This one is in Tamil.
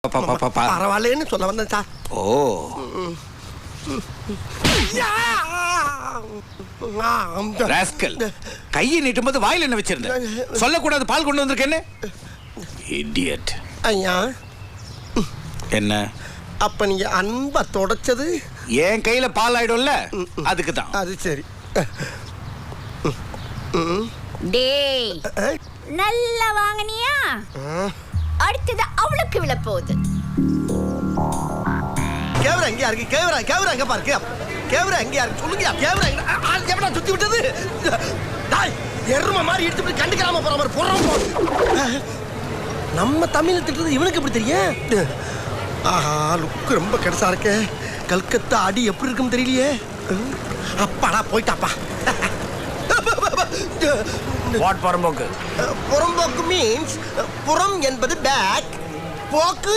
பரவாயில்லன்னு சொல்ல வந்தேன் சார். ஓ ராஸ்கல், கையை நீட்டும் போது வாயில் என்ன வச்சிருந்த? சொல்லக்கூடாது பால் கொண்டு வந்திருக்கேன்னு. இடியட். ஐயா என்ன? அப்ப நீங்க அன்பா தொடச்சது என் கையில பால் ஆயிடும்ல, அதுக்கு தான். அது சரி. டேய், நல்லா வாங்குனியா? அடுத்தது அவளுக்கு விழ போகுது. கேவரா எங்கயா இருக்கு? கேவரா எங்க பாரு. கேவரா எங்கயா இருக்கு சொல்லுங்க. கேவரா எவனா சுத்தி விட்டது? டாய், எருமை மாதிரி எடுத்து கண்டுக்காம போற மாதிரி போறோம். நம்ம தமிழ் திட்டுறது இவனுக்கு எப்படி தெரியும்? ஆஹா, லுக்கு ரொம்ப கெடசா இருக்க. கல்கத்தா அடி எப்படி இருக்குன்னு தெரியலையே. அப்பாடா போயிட்டாப்பா. வாட் புறம்போக்கு? புறம்போக்கு மீன்ஸ் புறம் என்பது பேக், போக்கு